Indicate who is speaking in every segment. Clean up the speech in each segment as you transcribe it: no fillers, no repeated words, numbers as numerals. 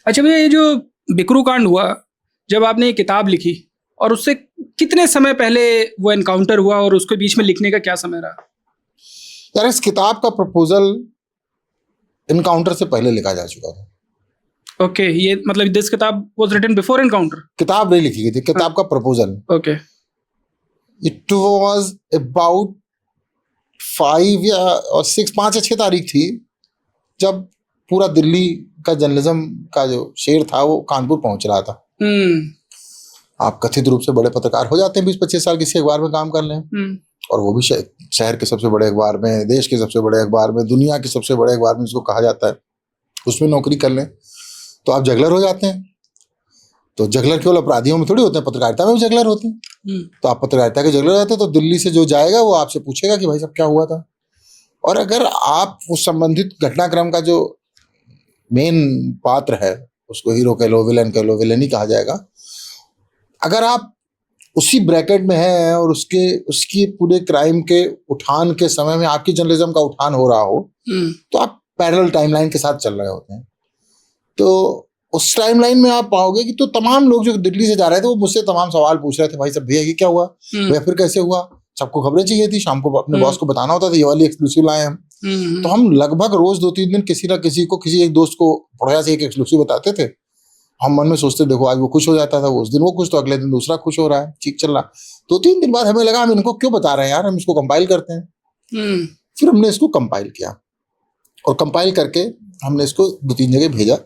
Speaker 1: अच्छा भैया, ये जो बिकरू कांड हुआ, जब आपने ये किताब लिखी और उससे कितने समय पहले वो एनकाउंटर हुआ और उसके बीच में लिखने का क्या समय रहा?
Speaker 2: यार, इस किताब का प्रपोजल इनकाउंटर से पहले लिखा जा चुका था।
Speaker 1: ओके, ये मतलब दिस किताब वाज रिटन बिफोर एनकाउंटर?
Speaker 2: किताब नहीं लिखी गई थी, किताब का proposal.
Speaker 1: Okay.
Speaker 2: It was about 5 या 6 तारीख थी, जब पूरा दिल्ली का जर्नलिज्म का जो शेर था वो कानपुर पहुंच रहा था। आप कथित रूप से बड़े पत्रकार हो जाते हैं 20-25 साल किसी अखबार में काम कर लें, और वो भी शहर के सबसे बड़े अखबार में, देश के सबसे बड़े अखबार में, दुनिया के सबसे बड़े अखबार में जिसको कहा जाता है, उसमें नौकरी कर लें तो आप जगलर हो जाते हैं। तो जगलर केवल अपराधियों में थोड़ी होते हैं, पत्रकारिता में भी जगलर होते हैं। तो आप पत्रकारिता के जगलर रहते हैं, तो दिल्ली से जो जाएगा वो आपसे पूछेगा कि भाई साहब क्या हुआ था। और अगर आप उस संबंधित घटनाक्रम का जो मेन पात्र है, उसको हीरो कह लो, विलन कह लो, विलन ही कहा जाएगा, अगर आप उसी ब्रैकेट में हैं और उसकी पूरे क्राइम के उठान के समय में आपकी जर्नलिज्म का उठान हो रहा हो, तो आप पैरेलल टाइमलाइन के साथ चल रहे होते हैं। तो उस टाइमलाइन में आप पाओगे कि तो तमाम लोग जो दिल्ली से जा रहे थे वो मुझसे तमाम सवाल पूछ रहे थे, भाई साहब भैया ये क्या हुआ, भैया फिर कैसे हुआ। सबको खबरें चाहिए थी, शाम को अपने बॉस को बताना होता था ये वाली एक्सक्लूसिव लाए हम। तो हम लगभग रोज 2-3 दिन किसी ना किसी को, किसी एक दोस्त को बढ़िया से एक एक्सक्लूसिव बताते थे। हम मन में सोचते देखो आज वो खुश हो जाता था, उस दिन वो खुश, तो अगले दिन दूसरा खुश हो रहा है, ठीक चल रहा। 2-3 दिन बाद हमें लगा हम इनको क्यों बता रहे हैं यार, हम इसको कंपाइल करते हैं। फिर हमने इसको कंपाइल किया और कंपाइल करके हमने इसको 2-3 जगह भेजा।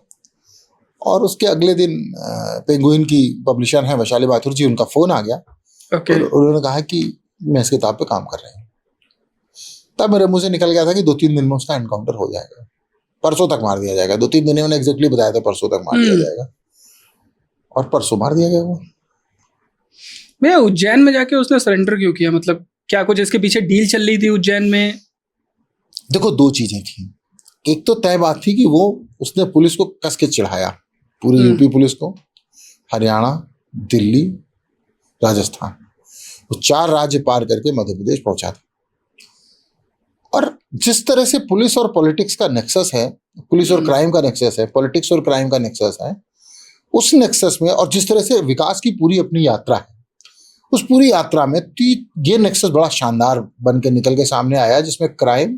Speaker 2: और उसके अगले दिन पेंगुइन की पब्लिशर है वैशाली माथुर जी, उनका फोन आ गया। और उन्होंने कहा कि मैं इस किताब पे काम कर रही हूँ। तब मेरे मुंह से निकल गया था कि 2-3 दिन में उसका एनकाउंटर हो जाएगा, परसों तक मार दिया जाएगा। 2-3 दिन मैंने एग्जैक्टली बताया था, परसों तक मार दिया जाएगा, और परसों मार दिया गया वो।
Speaker 1: भैया, उज्जैन में जाके उसने सरेंडर क्यों किया? मतलब क्या कुछ इसके पीछे डील चल रही थी उज्जैन में?
Speaker 2: देखो, 2 चीजें थी। एक तो तय बात थी कि वो उसने पुलिस को कस के चिढ़ाया, पूरी यूपी पुलिस को, हरियाणा, दिल्ली, राजस्थान, वो 4 राज्य पार करके मध्य प्रदेश पहुंचा था। और जिस तरह से पुलिस और पॉलिटिक्स का नेक्सस है, पुलिस और क्राइम का नेक्सस है, पॉलिटिक्स और क्राइम का नेक्सस है, उस नेक्सस में, और जिस तरह से विकास की पूरी अपनी यात्रा है, उस पूरी यात्रा में ये नेक्सस बड़ा शानदार बन के निकल के सामने आया, जिसमें क्राइम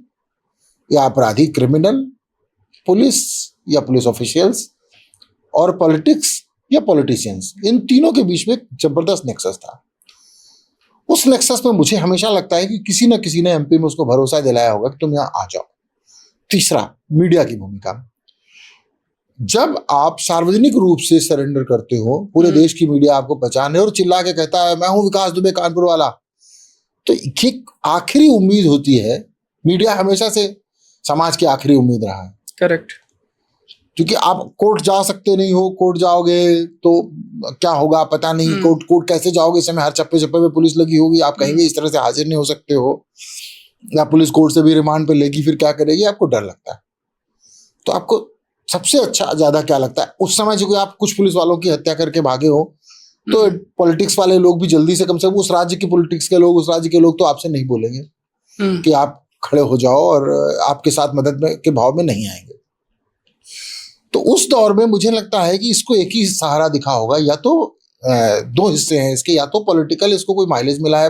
Speaker 2: या अपराधी, क्रिमिनल, पुलिस या पुलिस ऑफिशियल्स, और पॉलिटिक्स या पॉलिटिशियंस, इन तीनों के बीच में जबरदस्त नेक्सस था। उस नेक्सस में मुझे हमेशा लगता है कि किसी न किसी ने एमपी में उसको भरोसा दिलाया होगा कि तुम यहाँ आ जाओ। तीसरा, मीडिया की भूमिका। जब आप सार्वजनिक रूप से सरेंडर करते हो, पूरे देश की मीडिया आपको पहचाने और चिल्ला के कहता है मैं हूं विकास दुबे कानपुर वाला, तो एक आखिरी उम्मीद होती है। मीडिया हमेशा से समाज की आखिरी उम्मीद रहा है।
Speaker 1: करेक्ट।
Speaker 2: क्योंकि आप कोर्ट जा सकते नहीं हो, कोर्ट जाओगे तो क्या होगा पता नहीं, कोर्ट कैसे जाओगे, इस समय हर चप्पे चप्पे पे पुलिस लगी होगी, आप कहीं भी इस तरह से हाजिर नहीं हो सकते हो, या पुलिस कोर्ट से भी रिमांड पे लेगी, फिर क्या करेगी, आपको डर लगता है। तो आपको सबसे अच्छा ज्यादा क्या लगता है उस समय, जो आप कुछ पुलिस वालों की हत्या करके भागे हो, तो पॉलिटिक्स वाले लोग भी जल्दी से, कम से कम उस राज्य की पॉलिटिक्स के लोग, उस राज्य के लोग तो आपसे नहीं बोलेंगे कि आप खड़े हो जाओ, और आपके साथ मदद के भाव में नहीं आएंगे। तो उस दौर में मुझे लगता है कि इसको एक ही सहारा दिखा होगा, या तो 2 हिस्से हैं इसके, या तो पॉलिटिकल इसको कोई माइलेज मिला है,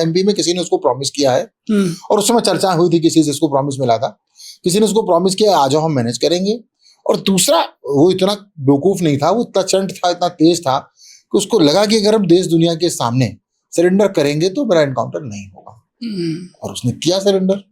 Speaker 2: एमपी में किसी ने उसको प्रॉमिस किया है, और उस समय चर्चा हुई थी किसी से इसको प्रॉमिस मिला था, किसी ने उसको प्रॉमिस किया आ जाओ हम मैनेज करेंगे। और दूसरा, वो इतना बेवकूफ नहीं था, वो इतना चंट था, इतना तेज था कि उसको लगा कि अगर हम देश दुनिया के सामने सरेंडर करेंगे तो मेरा एनकाउंटर नहीं होगा, और उसने किया सरेंडर।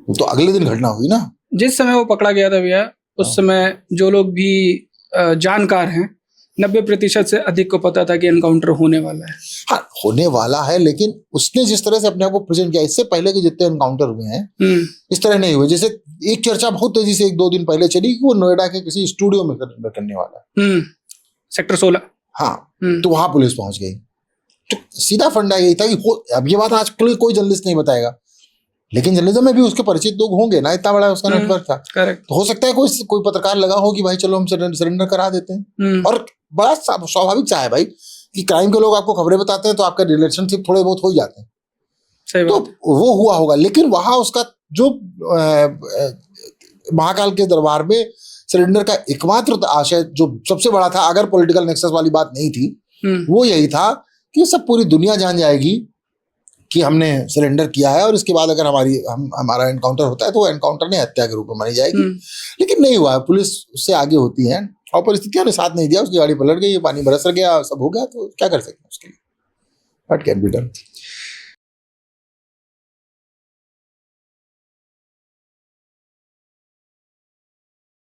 Speaker 2: तो अगले दिन घटना हुई ना।
Speaker 1: जिस समय वो पकड़ा गया था भैया, उस समय जो लोग भी जानकार हैं, 90% से अधिक को पता था कि एनकाउंटर होने वाला है।
Speaker 2: हाँ, होने वाला है, लेकिन उसने जिस तरह से अपने आप को प्रेजेंट किया, इससे पहले के जितने एनकाउंटर हुए हैं इस तरह नहीं हुए। जैसे एक चर्चा बहुत तेजी से 1-2 दिन पहले चली कि वो नोएडा के किसी स्टूडियो में करने वाला है,
Speaker 1: सेक्टर 16।
Speaker 2: हाँ, तो वहां पुलिस पहुंच गई। तो सीधा फंडा यही था कि अब ये बात आज कोई जर्नलिस्ट नहीं बताएगा, लेकिन जर्नलिज्म में भी उसके परिचित लोग होंगे ना, इतना बड़ा उसका नेटवर्क था। तो हो सकता है कोई पत्रकार लगा हो कि भाई चलो हम सरेंडर करा देते हैं। और बड़ा स्वाभाविक सा है भाई कि क्राइम के लोग आपको खबरें बताते हैं तो आपका रिलेशनशिप थोड़े बहुत हो जाते हैं, तो वो हुआ होगा। लेकिन वहां उसका जो महाकाल के दरबार में सरेंडर का एकमात्र आशय जो सबसे बड़ा था, अगर पॉलिटिकल नेक्सस वाली बात नहीं थी, वो यही था कि सब पूरी दुनिया जान जाएगी कि हमने सरेंडर किया है, और इसके बाद अगर हमारा एनकाउंटर होता है तो वो एनकाउंटर नहीं, हत्या के रूप में मानी जाएगी। लेकिन नहीं हुआ, पुलिस उससे आगे होती है और परिस्थितियों ने साथ नहीं दिया, उसकी गाड़ी पलट गई, पानी बरस गया, सब हो गया, तो क्या कर सकते हैं उसके लिए? What can be done.